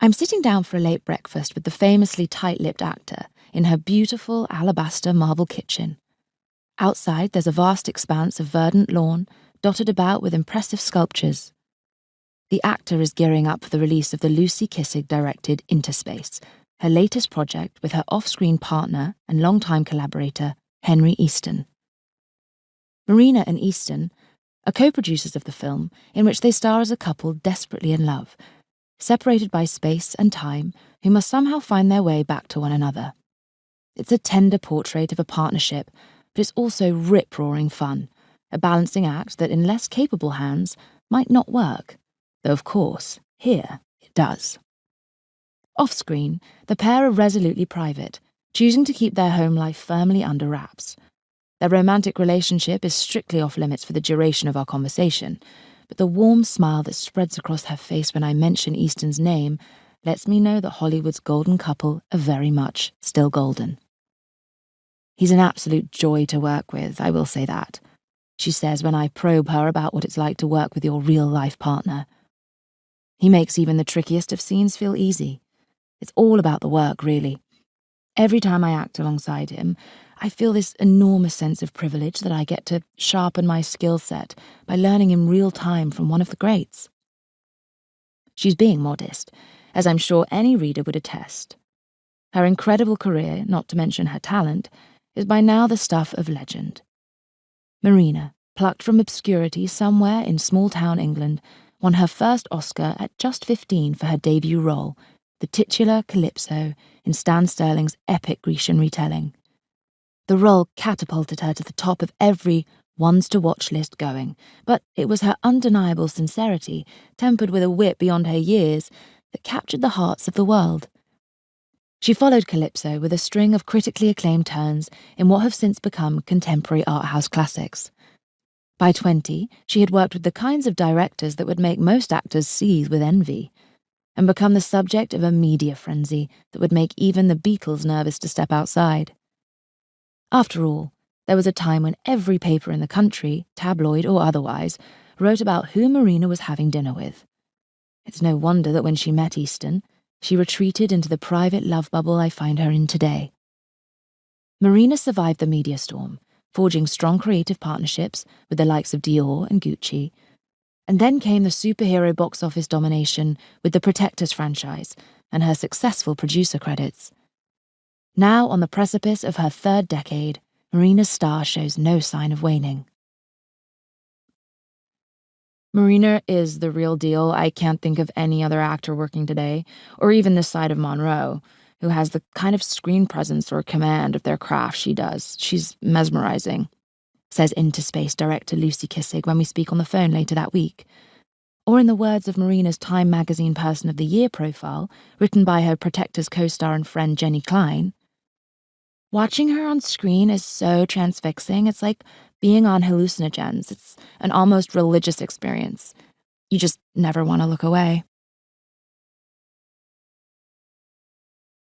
I'm sitting down for a late breakfast with the famously tight-lipped actor in her beautiful alabaster marble kitchen. Outside, there's a vast expanse of verdant lawn, dotted about with impressive sculptures. The actor is gearing up for the release of the Lucy Kissig-directed Interspace, her latest project with her off-screen partner and longtime collaborator, Henry Easton. Marina and Easton are co-producers of the film, in which they star as a couple desperately in love, separated by space and time, who must somehow find their way back to one another. It's a tender portrait of a partnership, but it's also rip-roaring fun, a balancing act that in less capable hands might not work, though of course, here it does. Off-screen, the pair are resolutely private, choosing to keep their home life firmly under wraps. Their romantic relationship is strictly off-limits for the duration of our conversation, but the warm smile that spreads across her face when I mention Easton's name lets me know that Hollywood's golden couple are very much still golden. He's an absolute joy to work with, I will say that, she says when I probe her about what it's like to work with your real-life partner. He makes even the trickiest of scenes feel easy. It's all about the work, really. Every time I act alongside him, I feel this enormous sense of privilege that I get to sharpen my skill set by learning in real time from one of the greats. She's being modest, as I'm sure any reader would attest. Her incredible career, not to mention her talent, is by now the stuff of legend. Marina, plucked from obscurity somewhere in small-town England, won her first Oscar at just 15 for her debut role, the titular Calypso in Stan Sterling's epic Grecian retelling. The role catapulted her to the top of every ones-to-watch list going, but it was her undeniable sincerity, tempered with a wit beyond her years, that captured the hearts of the world. She followed Calypso with a string of critically acclaimed turns in what have since become contemporary art house classics. By 20, she had worked with the kinds of directors that would make most actors seethe with envy, and become the subject of a media frenzy that would make even the Beatles nervous to step outside. After all, there was a time when every paper in the country, tabloid or otherwise, wrote about who Marina was having dinner with. It's no wonder that when she met Easton, she retreated into the private love bubble I find her in today. Marina survived the media storm, forging strong creative partnerships with the likes of Dior and Gucci, and then came the superhero box office domination with the Protectors franchise and her successful producer credits. Now, on the precipice of her third decade, Marina's star shows no sign of waning. Marina is the real deal. I can't think of any other actor working today, or even this side of Monroe, who has the kind of screen presence or command of their craft she does. She's mesmerizing, says Interspace director Lucy Kissig when we speak on the phone later that week. Or in the words of Marina's Time magazine Person of the Year profile, written by her Protectors co-star and friend Jenny Klein, watching her on screen is so transfixing. It's like being on hallucinogens. It's an almost religious experience. You just never want to look away.